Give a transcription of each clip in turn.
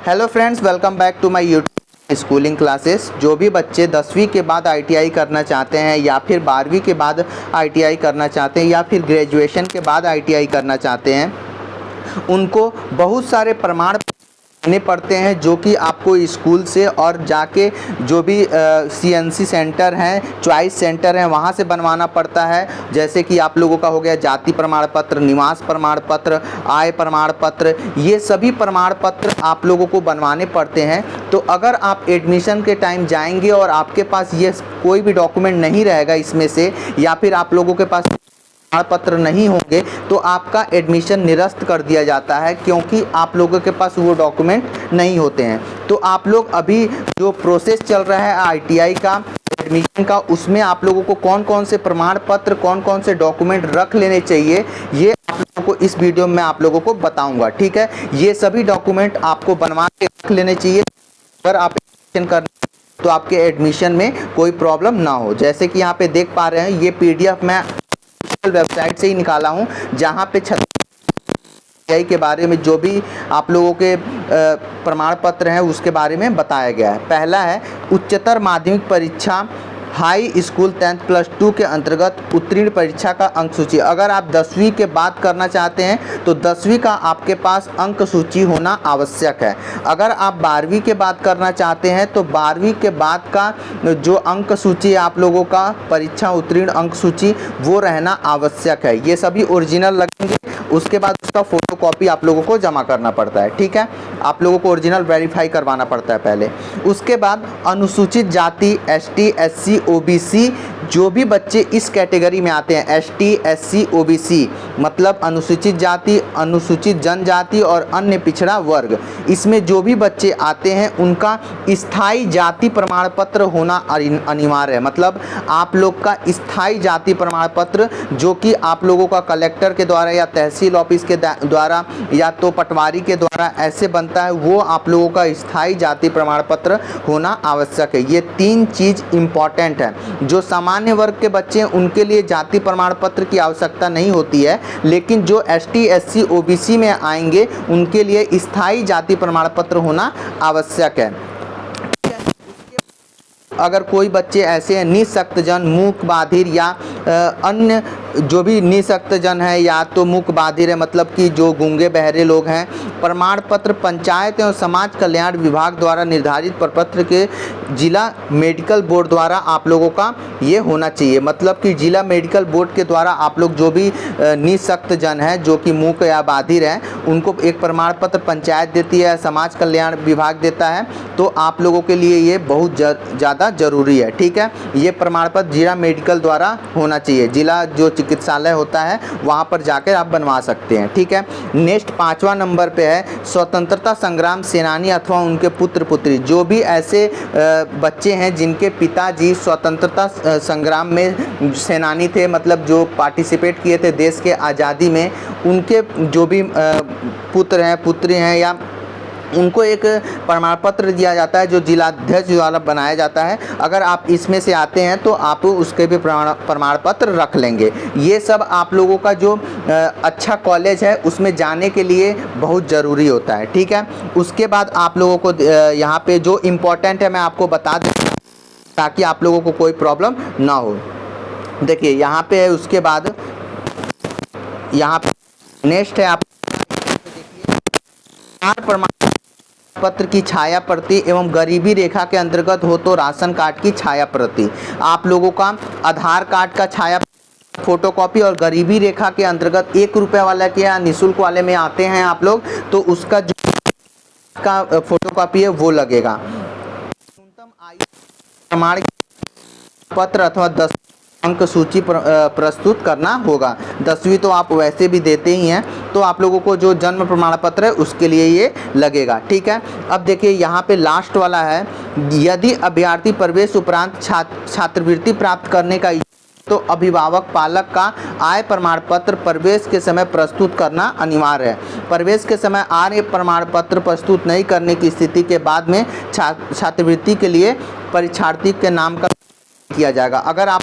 Hello friends, welcome back to my YouTube schooling classes. जो भी बच्चे 10वीं के बाद आईटीआई करना चाहते हैं या फिर 12वीं के बाद आईटीआई करना चाहते हैं या फिर ग्रेजुएशन के बाद आईटीआई करना चाहते हैं, उनको बहुत सारे प्रमाण देने पड़ते हैं जो कि आपको स्कूल से और जाके जो भी सीएनसी सेंटर हैं, चॉइस सेंटर हैं, वहाँ से बनवाना पड़ता है। जैसे कि आप लोगों का हो गया जाति प्रमाण पत्र, निवास प्रमाण पत्र, आय प्रमाण पत्र, ये सभी प्रमाण पत्र आप लोगों को बनवाने पड़ते हैं। तो अगर आप एडमिशन के टाइम जाएंगे और आपके पास ये कोई भी डॉक्यूमेंट नहीं रहेगा इसमें से, या फिर आप लोगों के पास पत्र नहीं होंगे, तो आपका एडमिशन निरस्त कर दिया जाता है, क्योंकि आप लोगों के पास वो डॉक्यूमेंट नहीं होते हैं। तो आप लोग अभी जो प्रोसेस चल रहा है आईटीआई का एडमिशन का, उसमें आप लोगों को कौन कौन से प्रमाण पत्र, कौन कौन से डॉक्यूमेंट रख लेने चाहिए, ये आप लोगों को इस वीडियो में आप लोगों को बताऊंगा। ठीक है, ये सभी डॉक्यूमेंट आपको बनवा के रख लेने चाहिए अगर आप एडमिशन करना, तो आपके एडमिशन में कोई प्रॉब्लम ना हो। जैसे कि यहाँ पे देख पा रहे हैं, ये पीडीएफ मैं वेबसाइट से ही निकाला हूँ, जहाँ पे आईटीआई के बारे में जो भी आप लोगों के प्रमाण पत्र हैं उसके बारे में बताया गया है। पहला है उच्चतर माध्यमिक परीक्षा हाई स्कूल 10th प्लस 2 के अंतर्गत उत्तीर्ण परीक्षा का अंक सूची। अगर आप 10वीं के बाद करना चाहते हैं तो 10वीं का आपके पास अंक सूची होना आवश्यक है। अगर आप 12वीं के बाद करना चाहते हैं तो 12वीं के बाद का जो अंक सूची है आप लोगों का, परीक्षा उत्तीर्ण अंक सूची, वो रहना आवश्यक है। ये सभी ओरिजिनल लगेंगे, उसके बाद उसका फोटोकॉपी आप लोगों को जमा करना पड़ता है। ठीक है, आप लोगों को ओरिजिनल वेरीफाई करवाना पड़ता है पहले। उसके बाद अनुसूचित जाति, एसटी, एससी, ओबीसी, जो भी बच्चे इस कैटेगरी में आते हैं, एसटी, एससी, ओबीसी मतलब अनुसूचित जाति, अनुसूचित जनजाति और अन्य पिछड़ा वर्ग, इसमें जो भी बच्चे आते हैं उनका स्थायी जाति प्रमाण पत्र होना अनिवार्य है। मतलब आप लोग का स्थायी जाति प्रमाण पत्र, जो कि आप लोगों का कलेक्टर के द्वारा या तहसील ऑफिस के द्वारा या तो पटवारी के द्वारा ऐसे बनता है, वो आप लोगों का स्थायी जाति प्रमाण पत्र होना आवश्यक है। ये 3 चीज़ इम्पॉर्टेंट है। जो सामान्य वर्ग के बच्चे हैं उनके लिए जाति प्रमाण पत्र की आवश्यकता नहीं होती है, लेकिन जो एसटी, एससी, ओबीसी में आएंगे उनके लिए स्थायी जाति प्रमाण पत्र होना आवश्यक है। अगर कोई बच्चे ऐसे हैं निःशक्त जन, मूक बाधिर या अन्य जो भी निःशक्त जन है या तो मूक बाधिर है, मतलब कि जो गूंगे बहरे लोग हैं, प्रमाण पत्र पंचायत एवं समाज कल्याण विभाग द्वारा निर्धारित प्रपत्र के जिला मेडिकल बोर्ड द्वारा आप लोगों का ये होना चाहिए। मतलब कि जिला मेडिकल बोर्ड के द्वारा आप लोग जो भी निःशक्त जन है, जो कि मूक या बाधिर है, उनको एक प्रमाण पत्र पंचायत देती है, समाज कल्याण विभाग देता है। तो आप लोगों के लिए ये बहुत ज़्यादा ज़रूरी है। ठीक है, ये प्रमाण पत्र जिला मेडिकल द्वारा होना चाहिए। जिला जो चिकित्सालय होता है वहाँ पर जाकर आप बनवा सकते हैं। ठीक है, नेक्स्ट 5वां नंबर पे है स्वतंत्रता संग्राम सेनानी अथवा उनके पुत्र पुत्री। जो भी ऐसे बच्चे हैं जिनके पिताजी स्वतंत्रता संग्राम में सेनानी थे, मतलब जो पार्टिसिपेट किए थे देश के आज़ादी में, उनके जो भी पुत्र हैं, पुत्री हैं, या उनको एक प्रमाण पत्र दिया जाता है जो जिलाध्यक्ष द्वारा बनाया जाता है। अगर आप इसमें से आते हैं तो आप उसके भी प्रमाण पत्र रख लेंगे। ये सब आप लोगों का जो अच्छा कॉलेज है उसमें जाने के लिए बहुत ज़रूरी होता है। ठीक है, उसके बाद आप लोगों को यहाँ पे जो इम्पोर्टेंट है मैं आपको बता दूँ ताकि आप लोगों को कोई प्रॉब्लम ना हो। देखिए यहाँ पे है, उसके बाद यहाँ पे नेक्स्ट है, आप प्रमाण पत्र की छाया प्रति एवं गरीबी रेखा के अंतर्गत हो तो राशन कार्ड की छाया प्रति। आप लोगों का आधार कार्ड का छाया फोटोकॉपी और गरीबी रेखा के अंतर्गत 1 रुपये वाला के या निःशुल्क वाले में आते हैं आप लोग, तो उसका जो का फोटोकॉपी है वो लगेगा। न्यूनतम आयु प्रमाण पत्र अथवा 10 अंक सूची प्रस्तुत करना होगा। 10वीं तो आप वैसे भी देते ही हैं, तो आप लोगों को जो जन्म प्रमाण पत्र है उसके लिए ये लगेगा। ठीक है, अब देखिए यहाँ पे लास्ट वाला है, यदि अभ्यर्थी प्रवेश उपरांत छात्रवृत्ति प्राप्त करने का तो अभिभावक पालक का आय प्रमाण पत्र प्रवेश के समय प्रस्तुत करना अनिवार्य है। प्रवेश के समय आय प्रमाण पत्र प्रस्तुत नहीं करने की स्थिति के बाद में छात्रवृत्ति के लिए परीक्षार्थी के नाम का किया जाएगा। अगर आप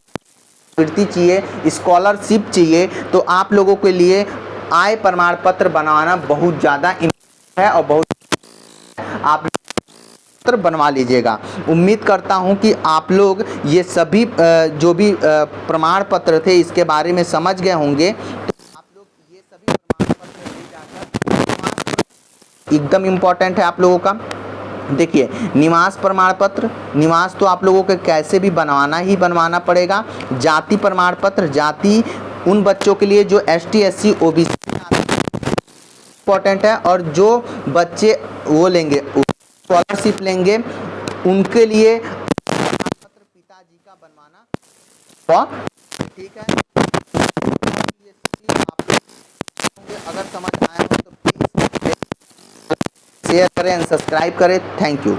वृत्ति चाहिए, स्कॉलरशिप चाहिए, तो आप लोगों के लिए आय प्रमाण पत्र बनाना बहुत ज़्यादा है और बहुत आप पत्र बनवा लीजिएगा। उम्मीद करता हूं कि आप लोग ये सभी जो भी प्रमाण पत्र थे इसके बारे में समझ गए होंगे। तो आप लोग ये सभी प्रमाण पत्र ले जाकर, एकदम इम्पोर्टेंट है आप लोगों का। देखिए, निवास प्रमाण पत्र, निवास तो आप लोगों को कैसे भी बनवाना ही बनवाना पड़ेगा। जाति प्रमाण पत्र, जाति उन बच्चों के लिए जो ST SC OBC इम्पोर्टेंट है, और जो बच्चे वो लेंगे स्कॉलरशिप लेंगे उनके लिए पत्र पिताजी का बनवाना, ठीक है। अगर समझ आया हो तो प्लीज शेयर करें एंड सब्सक्राइब करें। Thank you.